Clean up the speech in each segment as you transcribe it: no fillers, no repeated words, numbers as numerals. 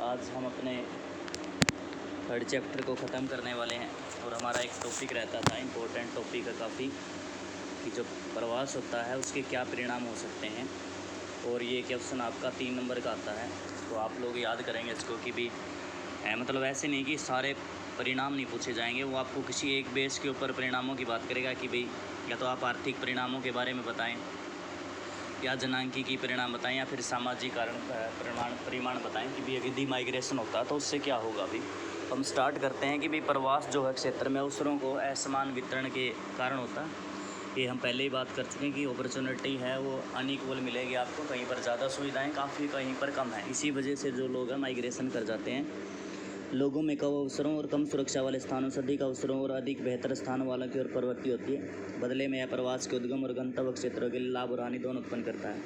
आज हम अपने थर्ड चैप्टर को ख़त्म करने वाले हैं और हमारा एक टॉपिक रहता था, इम्पोर्टेंट टॉपिक है काफ़ी, कि जो प्रवास होता है उसके क्या परिणाम हो सकते हैं। और ये क्वेश्चन आपका 3 नंबर का आता है, तो आप लोग याद करेंगे इसको कि भी मतलब ऐसे नहीं कि सारे परिणाम नहीं पूछे जाएंगे, वो आपको किसी एक बेस के ऊपर परिणामों की बात करेगा कि भाई या तो आप आर्थिक परिणामों के बारे में बताएं, या जनांकीय परिणाम बताएं, या फिर सामाजिक परिमाण बताएं कि भी यदि माइग्रेशन होता तो उससे क्या होगा। अभी हम स्टार्ट करते हैं कि भी प्रवास जो है क्षेत्र में अवसरों को असमान वितरण के कारण होता है। ये हम पहले ही बात कर चुके हैं कि अपॉर्चुनिटी है वो अनइक्वल मिलेगी आपको, कहीं पर ज़्यादा सुविधाएं काफ़ी, कहीं पर कम है। इसी वजह से जो लोग हैं माइग्रेशन कर जाते हैं। लोगों में कम अवसरों और कम सुरक्षा वाले स्थानों से अधिक अवसरों और अधिक बेहतर स्थानों वालों की ओर प्रवृत्ति होती है। बदले में यह प्रवास के उद्गम और गंतव्य क्षेत्रों के लिए लाभ और हानि दोनों उत्पन्न करता है।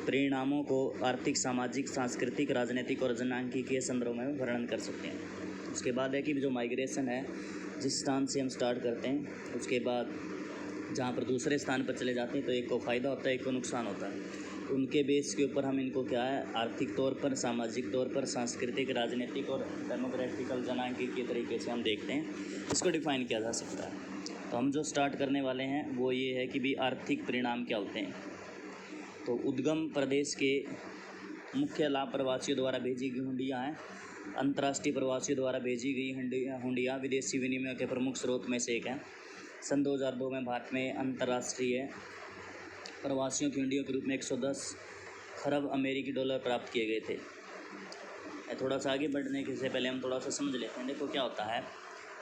परिणामों को आर्थिक, सामाजिक, सांस्कृतिक, राजनीतिक और जनांकीय संदर्भ में वर्णन कर सकते हैं। उसके बाद है कि जो माइग्रेशन है, जिस स्थान से हम स्टार्ट करते हैं उसके बाद जहाँ पर दूसरे स्थान पर चले जाते हैं तो एक को फ़ायदा होता है, एक को नुकसान होता है। उनके बेस के ऊपर हम इनको क्या है, आर्थिक तौर पर, सामाजिक तौर पर, सांस्कृतिक, राजनीतिक और डेमोग्राफिकल जनांकीय के तरीके से हम देखते हैं, इसको डिफ़ाइन किया जा सकता है। तो हम जो स्टार्ट करने वाले हैं वो ये है कि भी आर्थिक परिणाम क्या होते हैं। तो उद्गम प्रदेश के मुख्य लाभ प्रवासियों द्वारा भेजी गई हुंडियाँ हैं। अंतर्राष्ट्रीय प्रवासियों द्वारा भेजी गई हुंडियाँ विदेशी विनिमय के प्रमुख स्रोत में से एक है। सन 2002 में भारत में अंतर्राष्ट्रीय प्रवासियों की हुंडियों के रूप में 110 खरब अमेरिकी डॉलर प्राप्त किए गए थे। थोड़ा सा आगे बढ़ने के से पहले हम थोड़ा सा समझ लेते हैं। देखो क्या होता है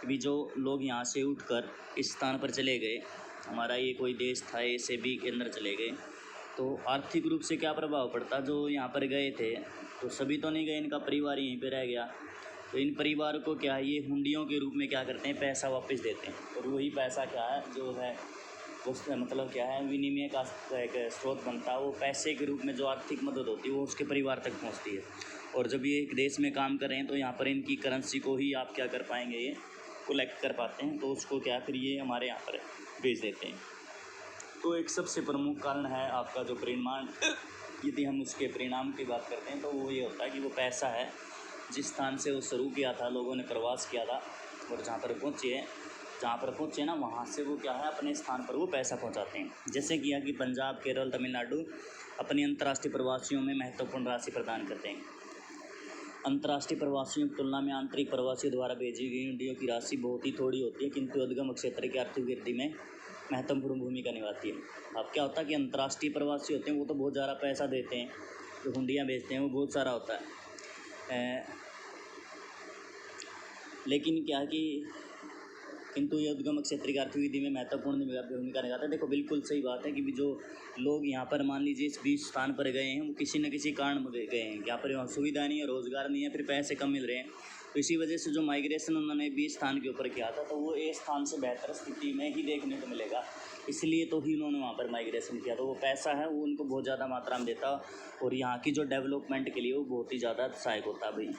कि भी जो लोग यहाँ से उठकर इस स्थान पर चले गए, हमारा ये कोई देश था, ए से बी के अंदर चले गए, तो आर्थिक रूप से क्या प्रभाव पड़ता। जो यहाँ पर गए थे तो सभी तो नहीं गए, इनका परिवार यहीं पर रह गया, तो इन परिवार को क्या है, ये हुंडियों के रूप में क्या करते हैं, पैसा वापस देते हैं। और वही पैसा क्या है, जो है उसका मतलब क्या है, विनिमय का एक स्रोत बनता है। वो पैसे के रूप में जो आर्थिक मदद होती है वो उसके परिवार तक पहुंचती है। और जब ये एक देश में काम कर रहे हैं तो यहाँ पर इनकी करेंसी को ही आप क्या कर पाएंगे, ये कलेक्ट कर पाते हैं, तो उसको क्या फिर ये हमारे यहाँ पर भेज देते हैं। तो एक सबसे प्रमुख कारण है आपका जो परिमाण, यदि हम उसके परिणाम की बात करते हैं तो वो ये होता है कि वो पैसा है, जिस स्थान से वो शुरू किया था, लोगों ने प्रवास किया था और जहाँ पर पहुँचे ना, वहाँ से वो क्या है, अपने स्थान पर वो पैसा पहुँचाते हैं। जैसे किया कि पंजाब, केरल, तमिलनाडु अपनी अंतर्राष्ट्रीय प्रवासियों में महत्वपूर्ण राशि प्रदान करते हैं। अंतर्राष्ट्रीय प्रवासियों की तुलना में आंतरिक प्रवासियों द्वारा भेजी गई हुंडियों की राशि बहुत ही थोड़ी होती है, किंतु उद्गम क्षेत्र की आर्थिक वृद्धि में महत्वपूर्ण भूमिका निभाती है। अब क्या होता है कि अंतर्राष्ट्रीय प्रवासी होते हैं वो तो बहुत ज़्यादा पैसा देते हैं, जो हुंडियाँ भेजते हैं वो बहुत सारा होता है, लेकिन क्या कि किंतु ये उद्गम क्षेत्र की आर्थिक वृद्धि में महत्वपूर्ण भूमिका निभाता है। देखो बिल्कुल सही बात है कि जो लोग यहाँ पर मान लीजिए इस बीच स्थान पर गए हैं, वो किसी न किसी कारण गए हैं, यहाँ पर सुविधा नहीं है, रोज़गार नहीं है, फिर पैसे कम मिल रहे हैं, तो इसी वजह से जो माइग्रेशन उन्होंने बीच स्थान के ऊपर किया था तो वो ए स्थान से बेहतर स्थिति में ही देखने को मिलेगा, इसलिए तो ही उन्होंने वहाँ पर माइग्रेशन किया। तो वो पैसा है वो उनको बहुत ज़्यादा मात्रा में देता और यहाँ की जो डेवलपमेंट के लिए वो बहुत ही ज़्यादा सहायक होता। भाई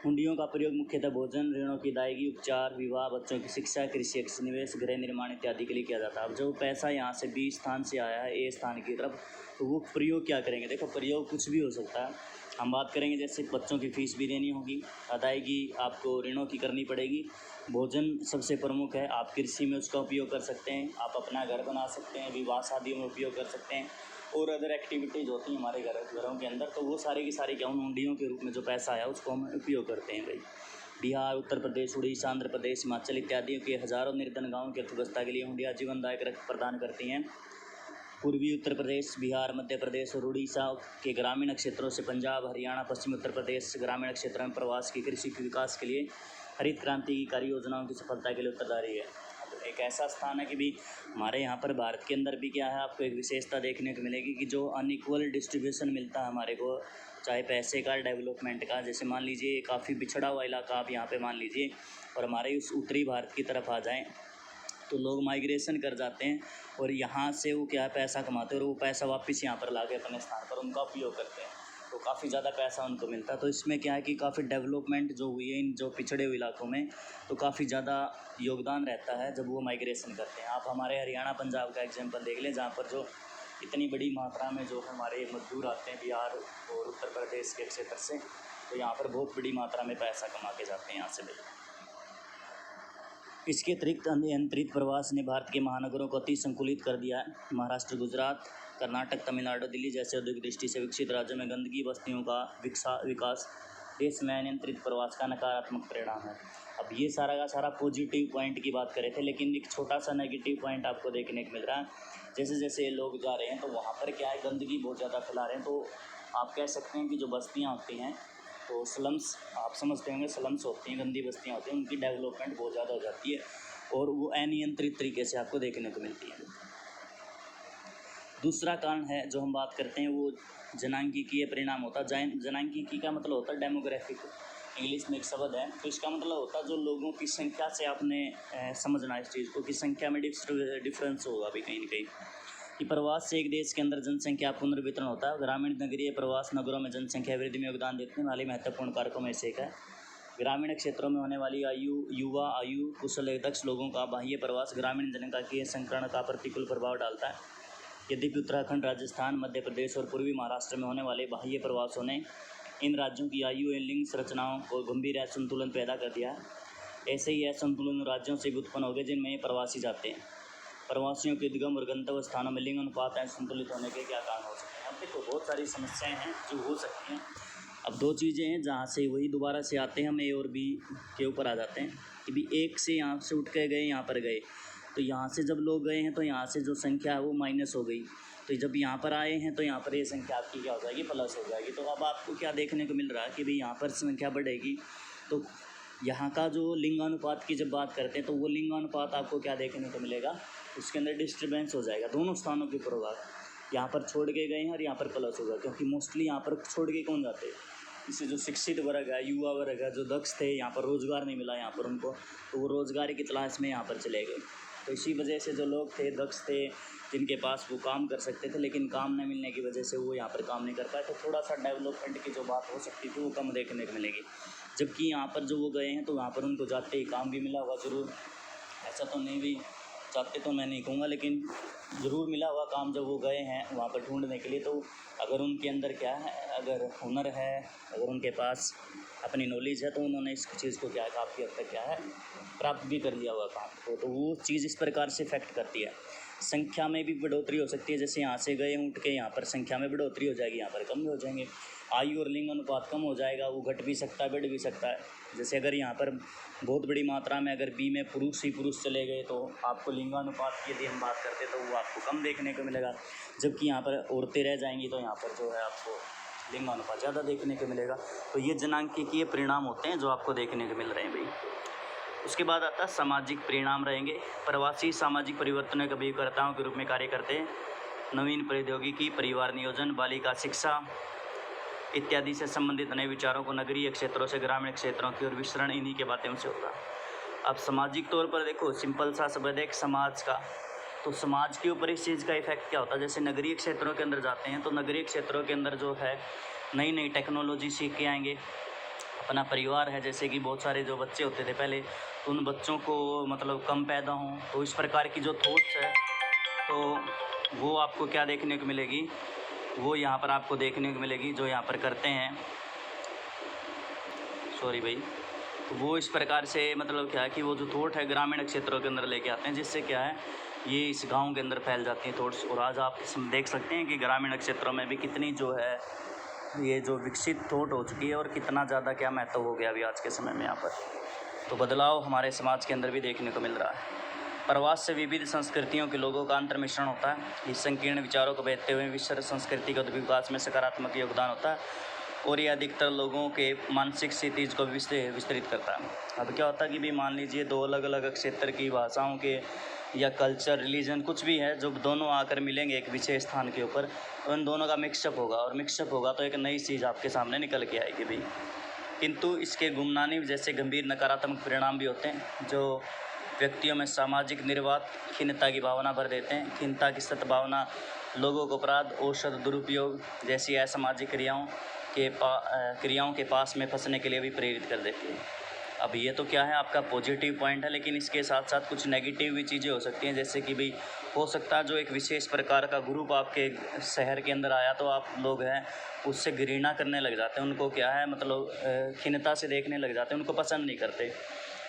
हुंडियों का प्रयोग मुख्यतः भोजन, ऋणों की अदायगी, उपचार, विवाह, बच्चों की शिक्षा, कृषि निवेश, गृह निर्माण इत्यादि के लिए किया जाता है। अब जो पैसा यहाँ से बी स्थान से आया है ए स्थान की तरफ, तो वो प्रयोग क्या करेंगे। देखो प्रयोग कुछ भी हो सकता है। हम बात करेंगे जैसे बच्चों की फीस भी देनी होगी, अदायगी आपको ऋणों की करनी पड़ेगी, भोजन सबसे प्रमुख है, आप कृषि में उसका उपयोग कर सकते हैं, आप अपना घर बना सकते हैं, विवाह शादियों में उपयोग कर सकते हैं, और अदर एक्टिविटीज़ होती हैं हमारे घरों के अंदर, तो वो सारी की सारी क्या उन हुंडियों के रूप में जो पैसा आया उसको हम उपयोग करते हैं। भाई बिहार, उत्तर प्रदेश, उड़ीसा, आंध्र प्रदेश, हिमाचल इत्यादि के हज़ारों निर्धन गाँवों की अर्थव्यवस्था के लिए हुंडियाँ जीवनदायक प्रदान करती हैं। पूर्वी उत्तर प्रदेश, बिहार, मध्य प्रदेश और उड़ीसा के ग्रामीण क्षेत्रों से पंजाब, हरियाणा, पश्चिमी उत्तर प्रदेश ग्रामीण क्षेत्रों में प्रवास की कृषि के विकास के लिए हरित क्रांति की कार्य योजनाओं की सफलता के लिए उत्तरदायी है। एक ऐसा स्थान है कि भी हमारे यहाँ पर भारत के अंदर भी क्या है, आपको एक विशेषता देखने को मिलेगी कि जो अनइक्वल डिस्ट्रीब्यूशन मिलता है हमारे को, चाहे पैसे का, डेवलपमेंट का। जैसे मान लीजिए काफ़ी पिछड़ा हुआ इलाका आप यहाँ पे मान लीजिए, और हमारे उस उत्तरी भारत की तरफ आ जाएं तो लोग माइग्रेशन कर जाते हैं और यहाँ से वो क्या है, पैसा कमाते हैं और वो पैसा वापस यहाँ पर ला के अपने स्थान पर उनका उपयोग करते हैं, तो काफ़ी ज़्यादा पैसा उनको मिलता है। तो इसमें क्या है कि काफ़ी डेवलपमेंट जो हुई है इन जो पिछड़े हुए इलाकों में, तो काफ़ी ज़्यादा योगदान रहता है जब वो माइग्रेशन करते हैं। आप हमारे हरियाणा, पंजाब का एग्जांपल देख लें, जहाँ पर जो इतनी बड़ी मात्रा में जो हमारे मजदूर आते हैं बिहार और उत्तर प्रदेश के क्षेत्र से, तो यहाँ पर बहुत बड़ी मात्रा में पैसा कमा के जाते हैं यहाँ से भाई। इसके अतिरिक्त नियंत्रित प्रवास ने भारत के महानगरों को अति संकुलित कर दिया है। महाराष्ट्र, गुजरात, कर्नाटक, तमिलनाडु, दिल्ली जैसे औद्योगिक दृष्टि से विकसित राज्यों में गंदगी बस्तियों का विकास देश में अनियंत्रित प्रवास का नकारात्मक परिणाम है। अब ये सारा का सारा पॉजिटिव पॉइंट की बात कर रहे थे, लेकिन एक छोटा सा नेगेटिव पॉइंट आपको देखने को मिल रहा है। जैसे जैसे लोग जा रहे हैं तो वहाँ पर क्या है, गंदगी बहुत ज़्यादा फैला रहे हैं। तो आप कह सकते हैं कि जो बस्तियाँ होती हैं तो स्लम्स, आप समझते होंगे, स्लम्स होती हैं, गंदी बस्तियाँ होती हैं, उनकी डेवलपमेंट बहुत ज़्यादा हो जाती है और वो अनियंत्रित तरीके से आपको देखने को मिलती है। दूसरा कारण है जो हम बात करते हैं वो जनांगीकीय परिणाम होता है। जनांगीकी का मतलब होता है डेमोग्राफिक, इंग्लिश में एक शब्द है। तो इसका मतलब होता है जो लोगों की संख्या से आपने समझना इस चीज़ को कि संख्या में डिफरेंस होगा भी कहीं ना कहीं। कि प्रवास से एक देश के अंदर जनसंख्या पुनर्वितरण होता है। ग्रामीण नगरीय प्रवास नगरों में जनसंख्या वृद्धि में योगदान देने वाले महत्वपूर्ण कारकों में से एक है। ग्रामीण क्षेत्रों में होने वाली युवा आयु कुशल दक्ष लोगों का बाह्य प्रवास ग्रामीण जनसंख्या संकरण का प्रतिकूल प्रभाव डालता है। यद्यपि उत्तराखंड, राजस्थान, मध्य प्रदेश और पूर्वी महाराष्ट्र में होने वाले बाह्य प्रवासों ने इन राज्यों की आयु एवं लिंग संरचनाओं को गंभीर असंतुलन पैदा कर दिया है। ऐसे ही असंतुलन राज्यों से भी उत्पन्न हो गए जिनमें ये प्रवासी जाते हैं। प्रवासियों के उद्गम और गंतव्य स्थानों में लिंग अनुपात असंतुलित होने के क्या कारण हो सकते हैं। अब देखो बहुत सारी समस्याएं हैं जो हो सकती हैं। अब दो चीज़ें हैं जहाँ से वही दोबारा से आते हैं, हम ए और बी के ऊपर आ जाते हैं कि भी एक से यहाँ से उठ के गए, यहाँ पर गए, तो यहाँ से जब लोग गए हैं तो यहाँ से जो संख्या है वो माइनस हो गई। तो जब यहाँ पर आए हैं तो यहाँ पर ये संख्या आपकी क्या हो जाएगी, प्लस हो जाएगी। तो अब आपको क्या देखने को मिल रहा है कि भाई यहाँ पर संख्या बढ़ेगी तो यहाँ का जो लिंगानुपात की जब बात करते हैं तो वो लिंगानुपात आपको क्या देखने को मिलेगा, उसके अंदर डिस्टर्बेंस हो जाएगा दोनों स्थानों के प्रभाव। यहाँ पर छोड़ के गए हैं और यहाँ पर प्लस होगा, क्योंकि मोस्टली यहाँ पर छोड़ के कौन जाते हैं, इससे जो शिक्षित वर्ग है, युवा वर्ग है, जो दक्ष थे, यहाँ पर रोज़गार नहीं मिला यहाँ पर उनको, तो वो रोज़गार की तलाश में यहाँ पर चले गए। तो इसी वजह से जो लोग थे, दक्ष थे, जिनके पास वो काम कर सकते थे, लेकिन काम न मिलने की वजह से वो यहाँ पर काम नहीं कर पाए, तो थोड़ा सा डेवलपमेंट की जो बात हो सकती थी वो कम देखने को मिलेगी। जबकि यहाँ पर जो वो गए हैं तो यहाँ पर उनको जाते ही काम भी मिला होगा ज़रूर, ऐसा तो नहीं भी चाहते तो मैं नहीं कहूँगा, लेकिन ज़रूर मिला हुआ काम जब वो गए हैं वहाँ पर ढूंढने के लिए। तो अगर उनके अंदर क्या है, अगर हुनर है, अगर उनके पास अपनी नॉलेज है, तो उन्होंने इस चीज़ को क्या है काफ़ी हद तक क्या है प्राप्त भी कर लिया हुआ काम को। तो वो चीज़ इस प्रकार से इफेक्ट करती है। संख्या में भी बढ़ोतरी हो सकती है, जैसे यहाँ से गए उठ के यहाँ पर संख्या में बढ़ोतरी हो जाएगी, यहाँ पर कम भी हो जाएंगे। आयु और लिंग अनुपात कम हो जाएगा, वो घट भी सकता है, बढ़ भी सकता है। जैसे अगर यहाँ पर बहुत बड़ी मात्रा में अगर बी में पुरुष ही पुरुष चले गए तो आपको लिंगानुपात की यदि हम बात करते तो वो आपको कम देखने को मिलेगा। जबकि यहाँ पर औरतें रह जाएंगी तो यहाँ पर जो है आपको लिंगानुपात ज़्यादा देखने को मिलेगा। तो ये जनांगीय परिणाम होते हैं जो आपको देखने को मिल रहे हैं भाई। उसके बाद आता है सामाजिक परिणाम रहेंगे। प्रवासी सामाजिक परिवर्तनों के अभिकर्ताओं के रूप में कार्य करते हैं। नवीन प्रौद्योगिकी, परिवार नियोजन, बालिका शिक्षा इत्यादि से संबंधित नए विचारों को नगरीय क्षेत्रों से ग्रामीण क्षेत्रों की ओर विस्तरण इन्हीं के माध्यम से होगा। अब सामाजिक तौर पर देखो, सिंपल सा शब्द है समाज का, तो समाज के ऊपर इस चीज़ का इफेक्ट क्या होता है। जैसे नगरीय क्षेत्रों के अंदर जाते हैं तो नगरीय क्षेत्रों के अंदर जो है नई नई टेक्नोलॉजी सीख के आएंगे। अपना परिवार है, जैसे कि बहुत सारे जो बच्चे होते थे पहले, तो उन बच्चों को मतलब कम पैदा हों, तो इस प्रकार की जो थॉट्स है तो वो आपको क्या देखने को मिलेगी, वो यहाँ पर आपको देखने को मिलेगी जो यहाँ पर करते हैं, सॉरी भाई। तो वो इस प्रकार से मतलब क्या है कि वो जो थॉट है ग्रामीण क्षेत्रों के अंदर लेके आते हैं, जिससे क्या है ये इस गांव के अंदर फैल जाती हैं थॉट्स। और आज आप देख सकते हैं कि ग्रामीण क्षेत्रों में भी कितनी जो है ये जो विकसित थॉट हो चुकी है और कितना ज़्यादा क्या महत्व हो गया अभी आज के समय में यहाँ पर। तो बदलाव हमारे समाज के अंदर भी देखने को मिल रहा है। प्रवास से विविध संस्कृतियों के लोगों का अंतर्मिश्रण होता है। इस संकीर्ण विचारों को भेदते हुए विश्व संस्कृति का विकास में सकारात्मक योगदान होता है और ये अधिकतर लोगों के मानसिक स्थिति को विस्तृत करता है। अब क्या होता है कि भी मान लीजिए दो अलग अलग क्षेत्र की भाषाओं के या कल्चर, रिलीजन कुछ भी है, जो दोनों आकर मिलेंगे एक विशेष स्थान के ऊपर, उन दोनों का मिक्सअप होगा और मिक्सअप होगा तो एक नई चीज़ आपके सामने निकल के आएगी भाई। किंतु इसके गुमनानी जैसे गंभीर नकारात्मक परिणाम भी होते हैं जो व्यक्तियों में सामाजिक निर्वात, खिन्नता की भावना भर देते हैं। खिन्नता की सद्भावना लोगों को अपराध, औषध दुरुपयोग जैसी असामाजिक क्रियाओं के पास में फंसने के लिए भी प्रेरित कर देती है। अब ये तो क्या है आपका पॉजिटिव पॉइंट है, लेकिन इसके साथ साथ कुछ नेगेटिव भी चीज़ें हो सकती हैं, जैसे कि भाई हो सकता है जो एक विशेष प्रकार का ग्रुप आपके शहर के अंदर आया तो आप लोग हैं उससे घृणा करने लग जाते हैं, उनको क्या है मतलब खिन्नता से देखने लग जाते हैं, उनको पसंद नहीं करते।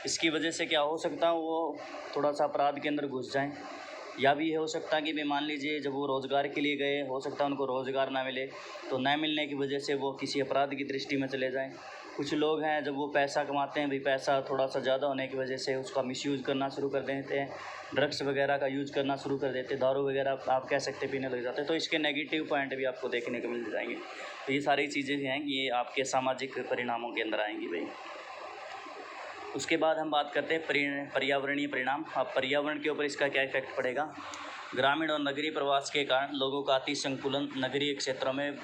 इसकी वजह से क्या हो सकता है वो थोड़ा सा अपराध के अंदर घुस जाएं, या भी ये हो सकता है कि भाई मान लीजिए जब वो रोज़गार के लिए गए, हो सकता है उनको रोज़गार ना मिले, तो न मिलने की वजह से वो किसी अपराध की दृष्टि में चले जाएं। कुछ लोग हैं जब वो पैसा कमाते हैं, भाई पैसा थोड़ा सा ज़्यादा होने की वजह से उसका मिसयूज़ करना शुरू कर देते हैं, ड्रग्स वगैरह का यूज़ करना शुरू कर देते हैं, दारू वगैरह आप कह सकते पीने लग जाते हैं। तो इसके नेगेटिव पॉइंट भी आपको देखने को मिल जाएंगे। तो ये सारी चीज़ें हैं ये आपके सामाजिक परिणामों के अंदर आएंगी भाई। उसके बाद हम बात करते हैं पर्यावरणीय परिणाम। अब पर्यावरण के ऊपर इसका क्या इफेक्ट पड़ेगा। ग्रामीण और नगरीय प्रवास के कारण लोगों का अति संकुलन नगरीय क्षेत्रों में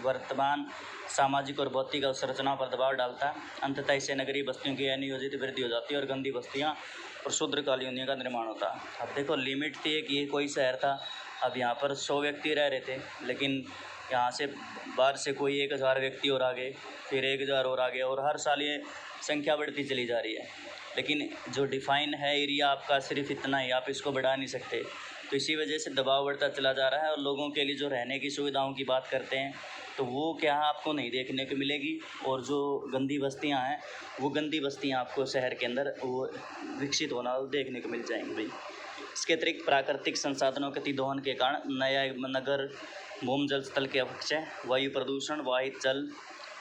वर्तमान सामाजिक और भौतिक अवसंरचना पर दबाव डालता है। अंततः इससे नगरीय बस्तियों की अनियोजित वृद्धि हो जाती है और गंदी बस्तियाँ और क्षुद्र कॉलोनियों का निर्माण होता है। अब देखो लिमिट थी एक, ये कोई शहर था, अब यहाँ पर 100 व्यक्ति रह रहे थे, लेकिन यहाँ से बाहर से कोई 1000 व्यक्ति और आ गए, फिर 1000 और आ गए, और हर साल ये संख्या बढ़ती चली जा रही है। लेकिन जो डिफ़ाइन है एरिया आपका सिर्फ इतना ही, आप इसको बढ़ा नहीं सकते। तो इसी वजह से दबाव बढ़ता चला जा रहा है। और लोगों के लिए जो रहने की सुविधाओं की बात करते हैं तो वो क्या आपको नहीं देखने को मिलेगी, और जो गंदी बस्तियां हैं वो गंदी बस्तियां आपको शहर के अंदर वो विकसित होना देखने को मिल जाएंगी भाई। इसके अतिरिक्त प्राकृतिक संसाधनों के अतिदोहन के कारण नया नगर भूमजल स्थल के अपक्षय, वायु प्रदूषण, वाहित जल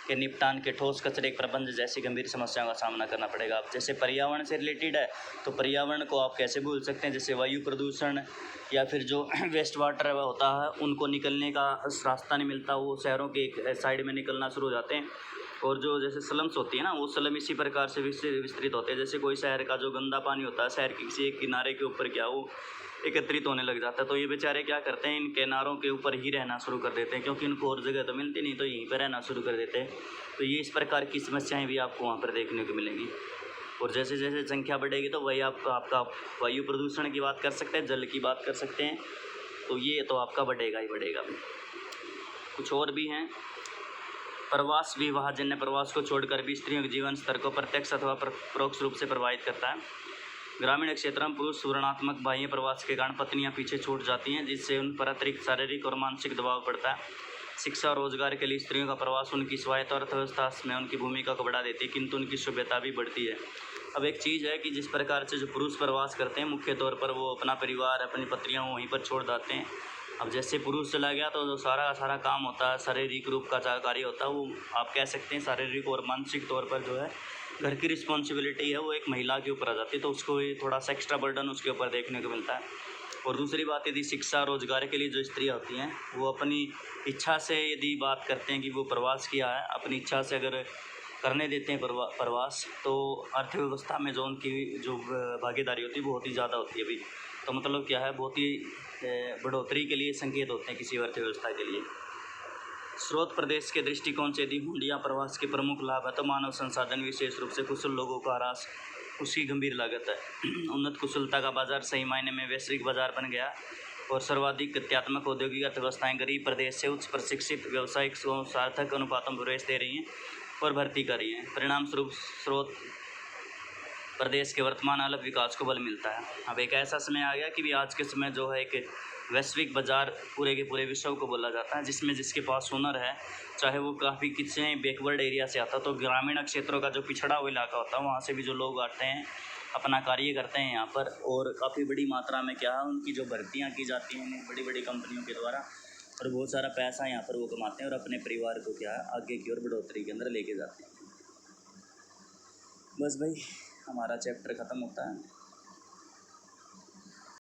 के निपटान के ठोस कचरे के प्रबंध जैसी गंभीर समस्याओं का सामना करना पड़ेगा। आप जैसे पर्यावरण से रिलेटेड है तो पर्यावरण को आप कैसे भूल सकते हैं, जैसे वायु प्रदूषण या फिर जो वेस्ट वाटर होता है उनको निकलने का रास्ता नहीं मिलता, वो शहरों के एक साइड में निकलना शुरू हो जाते हैं। और जो जैसे स्लम्स होती है ना, वो स्लम इसी प्रकार से विस्तृत होते हैं। जैसे कोई शहर का जो गंदा पानी होता है शहर के किसी एक किनारे के ऊपर क्या वो एकत्रित होने लग जाता है, तो ये बेचारे क्या करते हैं इन किनारों के ऊपर ही रहना शुरू कर देते हैं, क्योंकि इनको और जगह तो मिलती नहीं, तो यहीं पर रहना शुरू कर देते हैं। तो ये इस प्रकार की समस्याएं भी आपको वहाँ पर देखने को मिलेंगी। और जैसे जैसे संख्या बढ़ेगी तो वही आपका वायु प्रदूषण की बात कर सकते हैं, जल की बात कर सकते हैं, तो ये तो आपका बढ़ेगा ही बढ़ेगा भी। कुछ और भी हैं। प्रवास विवाहजन्य प्रवास को छोड़कर भी स्त्रियों के जीवन स्तर को प्रत्यक्ष अथवा परोक्ष रूप से प्रभावित करता है। ग्रामीण क्षेत्रों में पुरुष वर्णात्मक बाह्य प्रवास के कारण पत्नियां पीछे छूट जाती हैं, जिससे उन पर अतिरिक्त शारीरिक और मानसिक दबाव पड़ता है। शिक्षा और रोजगार के लिए स्त्रियों का प्रवास उनकी स्वायत्त और अर्थव्यवस्था में उनकी भूमिका को बढ़ा देती है, किंतु उनकी सभ्यता भी बढ़ती है। अब एक चीज़ है कि जिस प्रकार से जो पुरुष प्रवास करते हैं मुख्य तौर पर वो अपना परिवार अपनी पत्नियां वहीं पर छोड़ जाते हैं। अब जैसे पुरुष चला गया तो जो सारा काम होता है शारीरिक रूप का कार्य होता है, वो आप कह सकते हैं शारीरिक और मानसिक तौर पर जो है घर की रिस्पॉन्सिबिलिटी है वो एक महिला के ऊपर आ जाती है, तो उसको ये थोड़ा सा एक्स्ट्रा बर्डन उसके ऊपर देखने को मिलता है। और दूसरी बात, यदि शिक्षा रोजगार के लिए जो स्त्रियाँ होती हैं वो अपनी इच्छा से यदि बात करते हैं कि वो प्रवास किया है, अपनी इच्छा से अगर करने देते हैं प्रवास, तो अर्थव्यवस्था में जो उनकी जो भागीदारी होती है वो बहुत ही ज़्यादा होती है अभी। तो मतलब क्या है, बहुत ही बढ़ोतरी के लिए संकेत होते हैं किसी अर्थव्यवस्था के लिए। स्रोत प्रदेश के दृष्टिकोण से यदि हुंडिया प्रवास के प्रमुख लाभ है तो मानव संसाधन विशेष रूप से कुशल लोगों का ह्रास उसकी गंभीर लागत है। उन्नत कुशलता का बाजार सही मायने में वैश्विक बाजार बन गया और सर्वाधिक गत्यात्मक औद्योगिक अर्थव्यवस्थाएं गरीब प्रदेश से उच्च प्रशिक्षित व्यावसायिक सार्थक अनुपातों में प्रवेश दे रही हैं और भर्ती कर रही हैं। परिणाम स्वरूप स्रोत प्रदेश के वर्तमान अलग विकास को बल मिलता है। अब एक ऐसा समय आ गया कि भी आज के समय जो है एक वैश्विक बाजार पूरे के पूरे विश्व को बोला जाता है, जिसमें जिसके पास हुनर है, चाहे वो काफ़ी किसी बैकवर्ड एरिया से आता, तो ग्रामीण क्षेत्रों का जो पिछड़ा हुआ इलाका होता है वहाँ से भी जो लोग आते हैं अपना कार्य करते हैं यहाँ पर, और काफ़ी बड़ी मात्रा में क्या है उनकी जो भर्तियाँ की जाती हैं बड़ी बड़ी कंपनियों के द्वारा, और बहुत सारा पैसा यहाँ पर वो कमाते हैं और अपने परिवार को क्या है आगे की ओर बढ़ोतरी के अंदर लेके जाते हैं। बस भाई हमारा चैप्टर ख़त्म होता है।